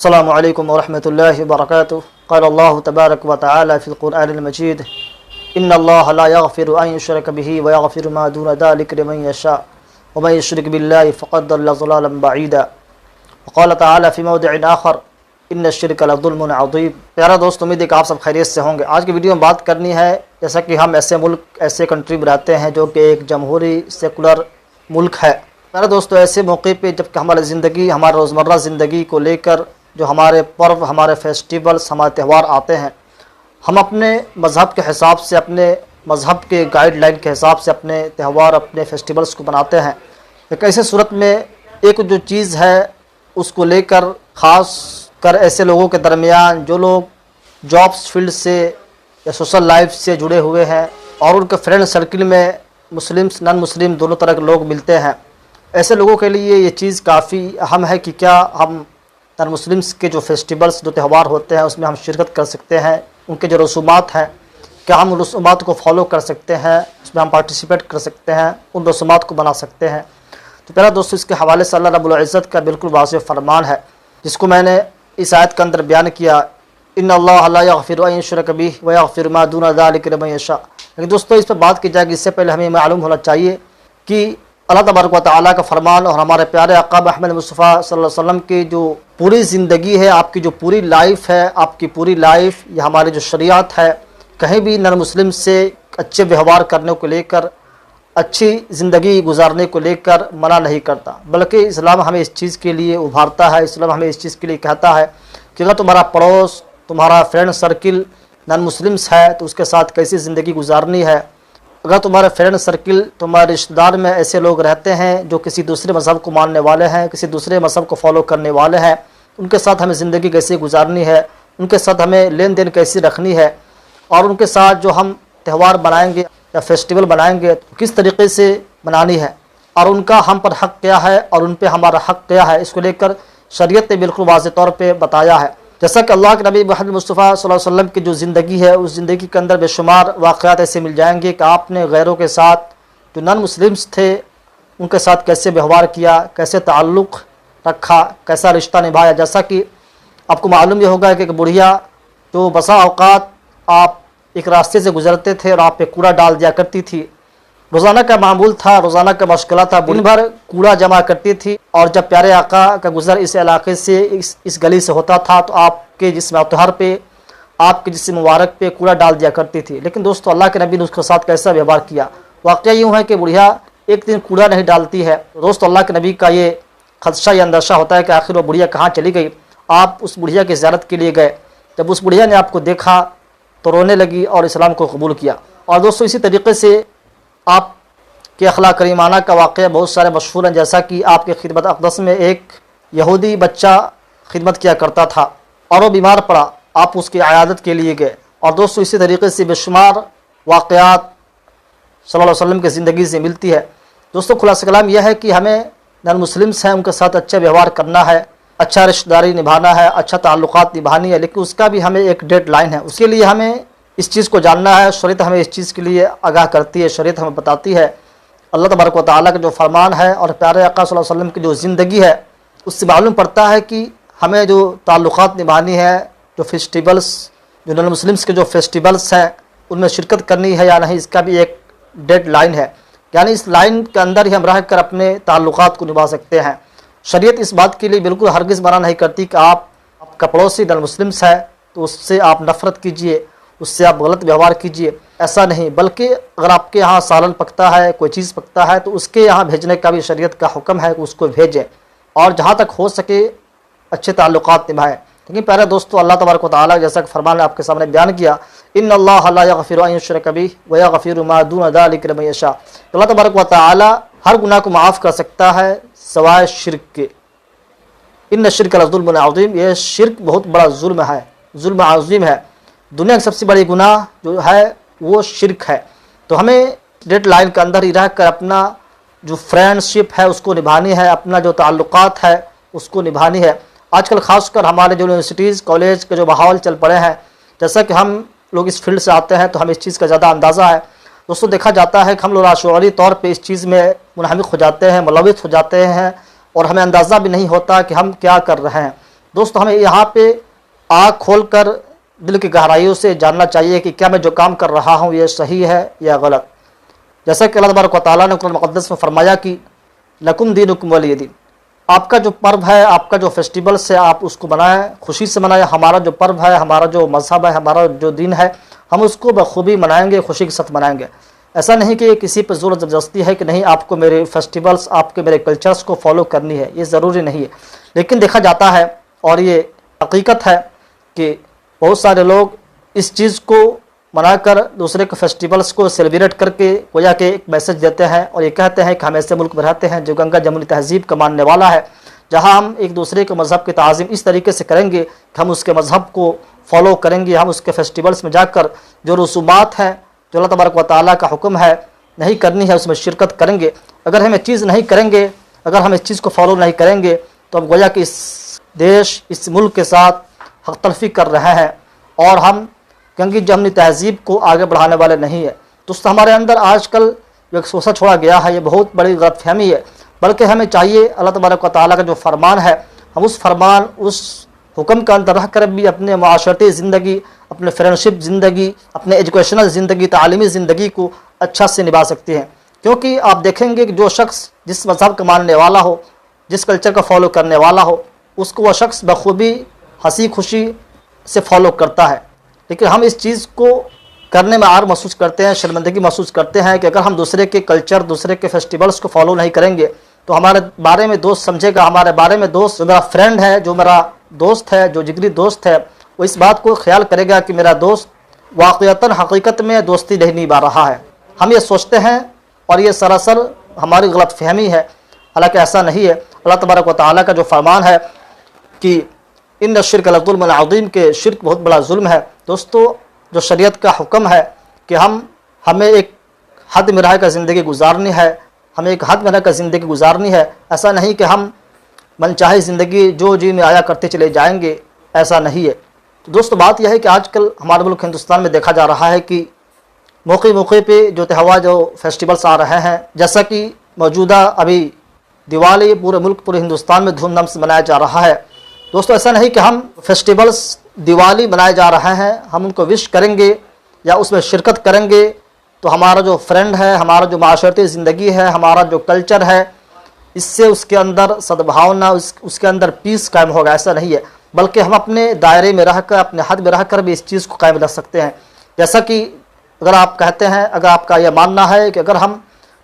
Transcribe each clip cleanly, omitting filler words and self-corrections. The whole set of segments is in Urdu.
السلام علیکم ورحمۃ اللہ وبرکاتہ قال اللہ تبارک و تعالی فی القرآن المجید ان اللہ لا یغفر ان یشرک بہ ویغفر ما دون ذلک لمن یشاء ومن یشرک باللہ فقد ضل ضلالا بعیدا وقال تعالی فی موضع آخر ان الشرک لظلم عظیم۔ پیارا دوست، امید ہے کہ آپ سب خیریت سے ہوں گے۔ آج کی ویڈیو میں بات کرنی ہے، جیسا کہ ہم ایسے ملک ایسے کنٹری میں رہتے ہیں جو کہ ایک جمہوری سیکولر ملک ہے۔ پیارا دوستو، ایسے موقع پہ جب کہ ہماری زندگی، ہمارے روزمرہ زندگی کو لے کر جو ہمارے پرو، ہمارے فیسٹیولز، ہمارے تہوار آتے ہیں، ہم اپنے مذہب کے حساب سے، اپنے مذہب کے گائیڈ لائن کے حساب سے اپنے تہوار، اپنے فیسٹیولز کو مناتے ہیں۔ ایک ایسے صورت میں ایک جو چیز ہے اس کو لے کر، خاص کر ایسے لوگوں کے درمیان جو لوگ جابس فیلڈ سے یا سوشل لائف سے جڑے ہوئے ہیں اور ان کے فرینڈ سرکل میں مسلمس، نان مسلم دونوں طرح کے لوگ ملتے ہیں، ایسے لوگوں کے لیے یہ چیز کافی اہم ہے کہ کیا ہم نان مسلمس کے جو فیسٹیولز، جو تہوار ہوتے ہیں اس میں ہم شرکت کر سکتے ہیں، ان کے جو رسومات ہیں کیا ہم ان رسومات کو فالو کر سکتے ہیں، اس میں ہم پارٹیسپیٹ کر سکتے ہیں، ان رسومات کو بنا سکتے ہیں۔ تو پہلا دوستو، اس کے حوالے سے اللہ رب العزت کا بالکل واضح فرمان ہے، جس کو میں نے اس آیت کے اندر بیان کیا، ان اللہ لا یغفر ان یشرک بہ ویغفر ما دون ذلک لمن یشاء۔ لیکن دوستو، اس پہ بات کی جائے گی، اس سے پہلے ہمیں معلوم ہونا چاہیے کہ اللہ تبارک و تعالیٰ کا فرمان اور ہمارے پیارے آقا محمد مصطفیٰ صلی اللہ علیہ وسلم کی جو پوری زندگی ہے، آپ کی جو پوری لائف ہے، آپ کی پوری لائف، یہ ہماری جو شریعت ہے، کہیں بھی نان مسلم سے اچھے ویوہار کرنے کو لے کر، اچھی زندگی گزارنے کو لے کر منع نہیں کرتا، بلکہ اسلام ہمیں اس چیز کے لیے ابھارتا ہے، اسلام ہمیں اس چیز کے لیے کہتا ہے کہ اگر تمہارا پڑوس، تمہارا فرینڈ سرکل نان مسلمس ہے تو اس کے ساتھ کیسی زندگی گزارنی ہے۔ اگر تمہارے فرینڈ سرکل، تمہارے رشتہ دار میں ایسے لوگ رہتے ہیں جو کسی دوسرے مذہب کو ماننے والے ہیں، کسی دوسرے مذہب کو فالو کرنے والے ہیں، ان کے ساتھ ہمیں زندگی کیسے گزارنی ہے، ان کے ساتھ ہمیں لین دین کیسی رکھنی ہے، اور ان کے ساتھ جو ہم تہوار بنائیں گے یا فیسٹیول بنائیں گے تو کس طریقے سے بنانی ہے، اور ان کا ہم پر حق کیا ہے اور ان پہ ہمارا حق کیا ہے، اس کو لے کر شریعت نے بالکل واضح طور پہ بتایا ہے۔ جیسا کہ اللہ کے نبی محمد مصطفیٰ صلی اللہ علیہ وسلم کی جو زندگی ہے، اس زندگی کے اندر بے شمار واقعات ایسے مل جائیں گے کہ آپ نے غیروں کے ساتھ، جو نان مسلمس تھے، ان کے ساتھ کیسے ویوہار کیا، کیسے تعلق رکھا، کیسا رشتہ نبھایا۔ جیسا کہ آپ کو معلوم یہ ہوگا کہ ایک بڑھیا جو بسا اوقات آپ ایک راستے سے گزرتے تھے اور آپ پہ کوڑا ڈال دیا کرتی تھی، روزانہ کا معمول تھا، روزانہ کا مشغلہ تھا، دن بھر کوڑا جمع کرتی تھی، اور جب پیارے آقا کا گزر اس علاقے سے، اس گلی سے ہوتا تھا تو آپ کے جسم اطہر پہ، آپ کے جسم مبارک پہ کوڑا ڈال دیا کرتی تھی۔ لیکن دوستو، اللہ کے نبی نے اس کے ساتھ کیسا ویوہار کیا۔ واقعہ یوں ہے کہ بڑھیا ایک دن کوڑا نہیں ڈالتی ہے، دوستو اللہ کے نبی کا یہ خدشہ یا اندیشہ ہوتا ہے کہ آخر وہ بڑھیا کہاں چلی گئی۔ آپ اس بڑھیا کی زیارت کے لیے گئے، جب اس بڑھیا نے آپ کو دیکھا تو رونے لگی اور اسلام کو قبول کیا۔ اور دوستو، اسی طریقے سے آپ کے اخلاق کریمانہ کا واقعہ بہت سارے مشہور ہیں، جیسا کہ آپ کے خدمت اقدس میں ایک یہودی بچہ خدمت کیا کرتا تھا اور وہ بیمار پڑا، آپ اس کی عیادت کے لیے گئے۔ اور دوستو، اسی طریقے سے بے شمار واقعات صلی اللہ علیہ وسلم کی زندگی سے ملتی ہے۔ دوستو، خلاصہ کلام یہ ہے کہ ہمیں نان مسلمس ہیں، ان کے ساتھ اچھا ویوہار کرنا ہے، اچھا رشتہ داری نبھانا ہے، اچھا تعلقات نبھانی ہے، لیکن اس کا بھی ہمیں ایک ڈیڈ لائن ہے۔ اس کے لیے ہمیں اس چیز کو جاننا ہے، شریعت ہمیں اس چیز کے لیے آگاہ کرتی ہے، شریعت ہمیں بتاتی ہے۔ اللہ تبارک و تعالیٰ کا جو فرمان ہے اور پیارے آقا صلی اللہ علیہ وسلم کی جو زندگی ہے، اس سے معلوم پڑتا ہے کہ ہمیں جو تعلقات نبھانی ہے، جو فیسٹیولز، جو نان مسلمس کے جو فیسٹیولز ہیں، ان میں شرکت کرنی ہے یا نہیں، اس کا بھی ایک ڈیڈ لائن ہے، یعنی اس لائن کے اندر ہی ہم رہ کر اپنے تعلقات کو نبھا سکتے ہیں۔ شریعت اس بات کے لیے بالکل ہرگز منع نہیں کرتی کہ آپ کا پڑوسی نان مسلمس ہے تو اس سے آپ نفرت کیجئے، اس سے آپ غلط ویوہار کیجئے، ایسا نہیں، بلکہ اگر آپ کے یہاں سالن پکتا ہے، کوئی چیز پکتا ہے تو اس کے یہاں بھیجنے کا بھی شریعت کا حکم ہے کہ اس کو بھیجیں، اور جہاں تک ہو سکے اچھے تعلقات نبھائیں۔ لیکن پیارے دوستو، اللہ تبارک و تعالیٰ جیسا کہ فرمان نے آپ کے سامنے بیان کیا، ان اللہ لا یغفر ان یشرک بہ ویغفر ما دون ذلک لمن یشاء، اللہ تبارک و تعالیٰ ہر گناہ کو معاف کر سکتا ہے سوائے شرک کے۔ ان الشرک لظلم عظیم، یہ شرک بہت بڑا ظلم ہے، ظلم عظیم ہے۔ دنیا کی سب سے بڑی گناہ جو ہے وہ شرک ہے۔ تو ہمیں ڈیڈ لائن کے اندر ہی رہ کر اپنا جو فرینڈ شپ ہے اس کو نبھانی ہے، اپنا جو تعلقات ہے اس کو نبھانی ہے۔ آج کل خاص کر ہمارے جو یونیورسٹیز، کالج کے جو ماحول چل پڑے ہیں، جیسا کہ ہم لوگ اس فیلڈ سے آتے ہیں تو ہمیں اس چیز کا زیادہ اندازہ ہے۔ دوستو، دیکھا جاتا ہے کہ ہم لوگ لاشعوری طور پہ اس چیز میں منہمک ہو جاتے ہیں، ملوث ہو جاتے ہیں، اور ہمیں اندازہ بھی نہیں ہوتا کہ ہم کیا کر رہے ہیں۔ دوستو ہمیں یہاں پہ آنکھ کھول کر دل کی گہرائیوں سے جاننا چاہیے کہ کیا میں جو کام کر رہا ہوں یہ صحیح ہے یا غلط. جیسا کہ اللہ تبارک و تعالیٰ نے قرآن مقدس میں فرمایا کہ لکم دینکم ولی دین، آپ کا جو پرو ہے، آپ کا جو فیسٹیولس ہے، آپ اس کو منائیں، خوشی سے منائیں. ہمارا جو پرو ہے، ہمارا جو مذہب ہے، ہمارا جو دین ہے، ہم اس کو بخوبی منائیں گے، خوشی کے ساتھ منائیں گے. ایسا نہیں کہ کسی پہ زور زبردستی ہے کہ نہیں آپ کو میرے فیسٹیولس، آپ کے میرے کلچرس کو فالو کرنی ہے، یہ ضروری نہیں ہے. لیکن دیکھا جاتا ہے اور یہ حقیقت ہے کہ بہت سارے لوگ اس چیز کو منا کر دوسرے کے فیسٹیولس کو سیلیبریٹ کر کے گویا کہ ایک میسج دیتے ہیں اور یہ کہتے ہیں کہ ہم ایسے ملک میں رہتے ہیں جو گنگا جمنی تہذیب کا ماننے والا ہے، جہاں ہم ایک دوسرے کے مذہب کی تعظیم اس طریقے سے کریں گے کہ ہم اس کے مذہب کو فالو کریں گے، ہم اس کے فیسٹیولس میں جا کر جو رسومات ہیں، جو اللہ تبارک و تعالیٰ کا حکم ہے نہیں کرنی ہے، اس میں شرکت کریں گے. اگر ہم یہ چیز نہیں کریں گے، اگر ہم اس چیز کو فالو نہیں کریں گے تو ہم گویا کہ اس دیش، اس ملک کے ساتھ حق تلفی کر رہے ہیں اور ہم گنگی جمنی تہذیب کو آگے بڑھانے والے نہیں ہیں. دوست ہمارے اندر آج کل جو ایک سوچا چھوڑا گیا ہے، یہ بہت بڑی غلط فہمی ہے. بلکہ ہمیں چاہیے اللہ تبارک و تعالیٰ کا جو فرمان ہے، ہم اس فرمان، اس حکم کا اندر رہ کر بھی اپنے معاشرتی زندگی، اپنے فرینڈشپ زندگی، اپنے ایجوکیشنل زندگی، تعلیمی زندگی کو اچھا سے نبھا سکتے ہیں. کیونکہ آپ دیکھیں گے کہ جو شخص جس مذہب کا ماننے والا ہو، جس کلچر کا فالو کرنے والا ہو، اس کو وہ شخص بخوبی ہنسی خوشی سے فالو کرتا ہے. لیکن ہم اس چیز کو کرنے میں عار محسوس کرتے ہیں، شرمندگی محسوس کرتے ہیں کہ اگر ہم دوسرے کے کلچر، دوسرے کے فیسٹیولس کو فالو نہیں کریں گے تو ہمارے بارے میں دوست سمجھے گا، ہمارے بارے میں دوست، جو میرا فرینڈ ہے، جو میرا دوست ہے، جو جگری دوست ہے، وہ اس بات کو خیال کرے گا کہ میرا دوست واقعتاً حقیقت میں دوستی نہیں نبھا رہا ہے. ہم یہ سوچتے ہیں اور یہ سراسر ہماری غلط فہمی ہے، حالانکہ ایسا نہیں ہے. اللہ تبارک و تعالیٰ کا جو فرمان ہے کہ ان الشرک لظلم عظیم، کہ شرک بہت بڑا ظلم ہے. دوستو جو شریعت کا حکم ہے کہ ہمیں ایک حد میں رہ کر زندگی گزارنی ہے، ہمیں ایک حد میں رہ کر زندگی گزارنی ہے. ایسا نہیں کہ ہم من چاہے زندگی جو جی میں آیا کرتے چلے جائیں گے، ایسا نہیں ہے. تو دوستو بات یہ ہے کہ آج کل ہمارے ملک ہندوستان میں دیکھا جا رہا ہے کہ موقع موقع پہ جو تہوار، جو فیسٹیولس آ رہے ہیں، جیسا کہ موجودہ ابھی دیوالی پورے ملک، پورے ہندوستان میں دھوم دھام سے منایا جا رہا ہے. دوستو ایسا نہیں کہ ہم فیسٹیولس دیوالی منائے جا رہے ہیں، ہم ان کو وش کریں گے یا اس میں شرکت کریں گے تو ہمارا جو فرینڈ ہے، ہمارا جو معاشرتی زندگی ہے، ہمارا جو کلچر ہے، اس سے اس کے اندر سدبھاونا، اس کے اندر پیس قائم ہوگا. ایسا نہیں ہے، بلکہ ہم اپنے دائرے میں رہ کر، اپنے حد میں رہ کر بھی اس چیز کو قائم رکھ سکتے ہیں. جیسا کہ اگر آپ کہتے ہیں، اگر آپ کا یہ ماننا ہے کہ اگر ہم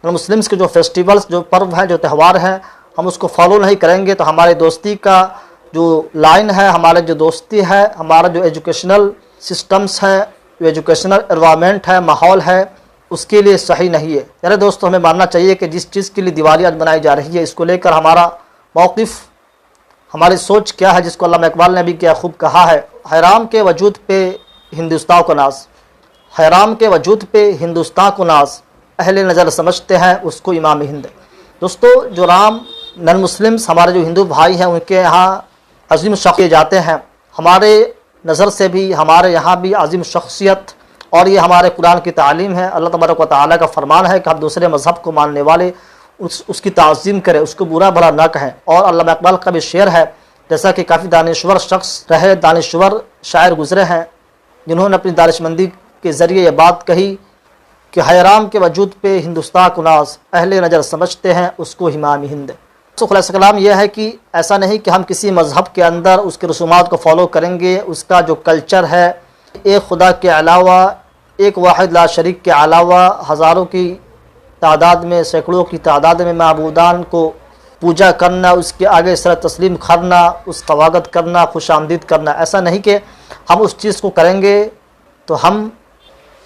مسلمس کے جو فیسٹیولس، جو پرو ہیں، جو تہوار ہیں، ہم اس کو فالو نہیں کریں گے تو ہمارے دوستی کا جو لائن ہے، ہمارے جو دوستی ہے، ہمارا جو ایجوکیشنل سسٹمز ہے، جو ایجوکیشنل انوائرمنٹ ہے، ماحول ہے، اس کے لیے صحیح نہیں ہے. یعنی دوستو ہمیں ماننا چاہیے کہ جس چیز کے لیے دیوالی آج منائی جا رہی ہے، اس کو لے کر ہمارا موقف، ہماری سوچ کیا ہے، جس کو علامہ اقبال نے بھی کیا خوب کہا ہے، حیرام کے وجود پہ ہندوستان کو ناز، حیرام کے وجود پہ ہندوستان کو ناز، اہل نظر سمجھتے ہیں اس کو امام ہند. دوستو جو رام نن مسلمس، ہمارے جو ہندو بھائی ہیں، ان کے یہاں عظیم شخصیت جاتے ہیں. ہمارے نظر سے بھی ہمارے یہاں بھی عظیم شخصیت، اور یہ ہمارے قرآن کی تعلیم ہے. اللہ تبارک و تعالیٰ کا فرمان ہے کہ ہم دوسرے مذہب کو ماننے والے اس کی تعظیم کریں، اس کو برا بھلا نہ کہیں. اور علامہ اقبال کا بھی شعر ہے، جیسا کہ کافی دانشور شخص رہے، دانشور شاعر گزرے ہیں، جنہوں نے اپنی دانشمندی کے ذریعے یہ بات کہی کہ حیرام کے وجود پہ ہندوستان کو ناز، اہل نظر سمجھتے ہیں اس کو امام ہند. تو خلاصہ کلام یہ ہے کہ ایسا نہیں کہ ہم کسی مذہب کے اندر اس کے رسومات کو فالو کریں گے، اس کا جو کلچر ہے، ایک خدا کے علاوہ، ایک واحد لا شریک کے علاوہ ہزاروں کی تعداد میں، سینکڑوں کی تعداد میں معبودان کو پوجا کرنا، اس کے آگے سر تسلیم کرنا، اس کا سواگت کرنا، خوش آمدید کرنا. ایسا نہیں کہ ہم اس چیز کو کریں گے تو ہم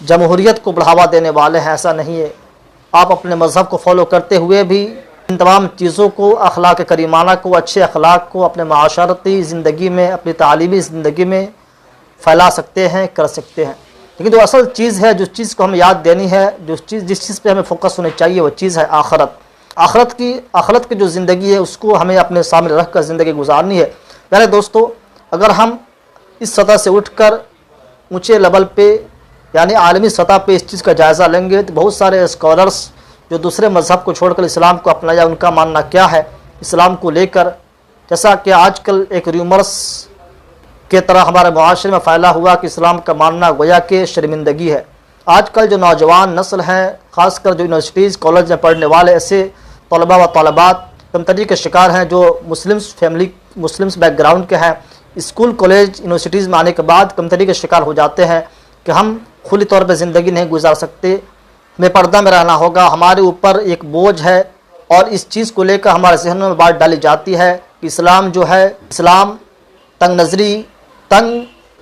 جمہوریت کو بڑھاوا دینے والے ہیں، ایسا نہیں ہے. آپ اپنے مذہب کو فالو کرتے ہوئے بھی ان تمام چیزوں کو، اخلاق کریمانہ کو، اچھے اخلاق کو اپنے معاشرتی زندگی میں، اپنی تعلیمی زندگی میں پھیلا سکتے ہیں، کر سکتے ہیں. لیکن جو اصل چیز ہے، جس چیز کو ہمیں یاد دینی ہے، جس چیز پہ ہمیں فوکس ہونے چاہیے، وہ چیز ہے آخرت. آخرت کی جو زندگی ہے، اس کو ہمیں اپنے سامنے رکھ کر زندگی گزارنی ہے. یعنی دوستو اگر ہم اس سطح سے اٹھ کر اونچے لیول پہ، یعنی عالمی سطح پہ اس چیز کا جائزہ لیں گے تو بہت سارے اسکالرس جو دوسرے مذہب کو چھوڑ کر اسلام کو اپنایا، ان کا ماننا کیا ہے اسلام کو لے کر، جیسا کہ آج کل ایک ریومرس کے طرح ہمارے معاشرے میں پھیلا ہوا کہ اسلام کا ماننا گویا کہ شرمندگی ہے۔ آج کل جو نوجوان نسل ہیں، خاص کر جو یونیورسٹیز کالج میں پڑھنے والے ایسے طلباء و طالبات کمتری کے شکار ہیں جو مسلمس بیک گراؤنڈ کے ہیں، اسکول کالج یونیورسٹیز میں آنے کے بعد کمتری کے شکار ہو جاتے ہیں کہ ہم کھلی طور پہ زندگی نہیں گزار سکتے، ہمیں پردہ میں رہنا ہوگا، ہمارے اوپر ایک بوجھ ہے، اور اس چیز کو لے کر ہمارے ذہنوں میں بات ڈالی جاتی ہے کہ اسلام جو ہے، اسلام تنگ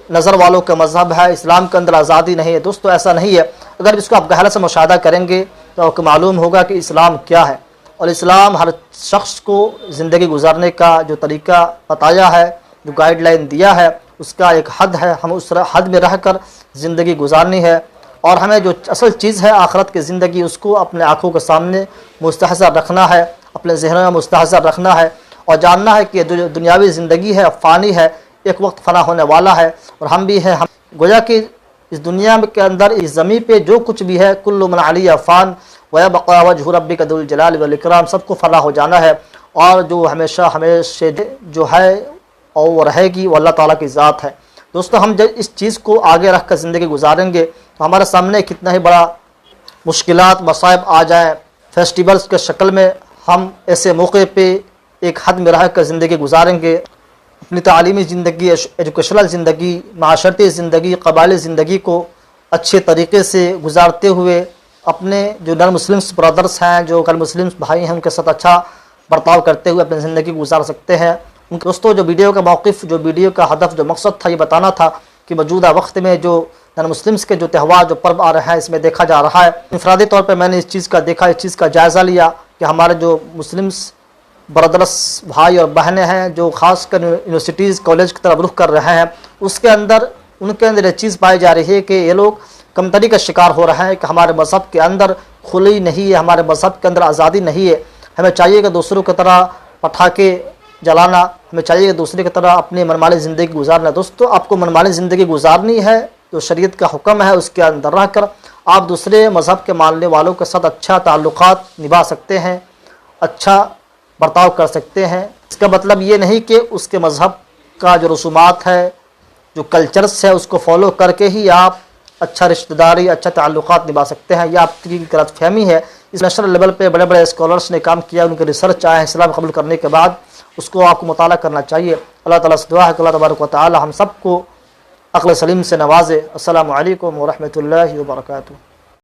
نظر والوں کا مذہب ہے، اسلام کے اندر آزادی نہیں ہے۔ دوستو ایسا نہیں ہے۔ اگر اس کو آپ گہرائی سے مشاہدہ کریں گے تو آپ کو معلوم ہوگا کہ اسلام کیا ہے، اور اسلام ہر شخص کو زندگی گزارنے کا جو طریقہ بتایا ہے، جو گائیڈ لائن دیا ہے، اس کا ایک حد ہے، ہم اس حد میں رہ کر زندگی گزارنی ہے، اور ہمیں جو اصل چیز ہے آخرت کی زندگی، اس کو اپنے آنکھوں کے سامنے مستحضر رکھنا ہے، اپنے ذہنوں میں مستحضر رکھنا ہے، اور جاننا ہے کہ جو دنیاوی زندگی ہے فانی ہے، ایک وقت فنا ہونے والا ہے، اور ہم بھی ہیں۔ گویا کہ اس دنیا کے اندر، اس زمین پہ جو کچھ بھی ہے، کل من علیہ فان ویبقى وجہ ربک ذو الجلال والاکرام، سب کو فنا ہو جانا ہے، اور جو ہمیشہ جو ہے اور وہ رہے گی وہ اللہ تعالیٰ کی ذات ہے۔ دوستو ہم جب اس چیز کو آگے رکھ کر زندگی گزاریں گے تو ہمارے سامنے کتنا ہی بڑا مشکلات مصائب آ جائیں، فیسٹیولز کے شکل میں ہم ایسے موقع پہ ایک حد میں رہ کر زندگی گزاریں گے، اپنی تعلیمی زندگی، ایجوکیشنل زندگی، معاشرتی زندگی، قبائلی زندگی کو اچھے طریقے سے گزارتے ہوئے اپنے جو نان مسلمس برادرس ہیں، جو غیر مسلمس بھائی ہیں، ان کے ساتھ اچھا برتاؤ کرتے ہوئے اپنی زندگی گزار سکتے ہیں۔ دوستو جو ویڈیو کا موقف، جو ویڈیو کا ہدف، جو مقصد تھا، یہ بتانا تھا کہ موجودہ وقت میں جو نان مسلمس کے جو تہوار، جو پرب آ رہے ہیں، اس میں دیکھا جا رہا ہے، انفرادی طور پہ میں نے اس چیز کا دیکھا، اس چیز کا جائزہ لیا کہ ہمارے جو مسلمس برادرس بھائی اور بہنیں ہیں جو خاص کر یونیورسٹیز کالج کی طرف رخ کر رہے ہیں، ان کے اندر یہ چیز پائی جا رہی ہے کہ یہ لوگ کمتری کا شکار ہو رہے ہیں کہ ہمارے مذہب کے اندر کھلی نہیں ہے، ہمارے مذہب کے اندر آزادی نہیں ہے۔ ہمیں چاہیے کہ دوسروں کی طرح پٹاخے جلانا، ہمیں چاہیے کہ دوسرے کی طرح اپنی منمانی زندگی گزارنا۔ دوستو آپ کو منمانی زندگی گزارنی ہے، جو شریعت کا حکم ہے اس کے اندر رہ کر آپ دوسرے مذہب کے ماننے والوں کے ساتھ اچھا تعلقات نبھا سکتے ہیں، اچھا برتاؤ کر سکتے ہیں۔ اس کا مطلب یہ نہیں کہ اس کے مذہب کا جو رسومات ہے، جو کلچرس ہے، اس کو فالو کر کے ہی آپ اچھا رشتہ داری، اچھا تعلقات نبھا سکتے ہیں۔ یہ آپ کی غلط فہمی ہے۔ اس نیشنل لیول پہ بڑے بڑے اسکالرس نے کام کیا، ان کے ریسرچ آئے ہیں اسلام قبول کرنے کے بعد، اس کو آپ کو مطالعہ کرنا چاہیے۔ اللہ تعالیٰ سے دعا ہے کہ اللہ تبارک و تعالیٰ ہم سب کو عقل سلیم سے نوازے۔ السلام علیکم ورحمۃ اللہ وبرکاتہ۔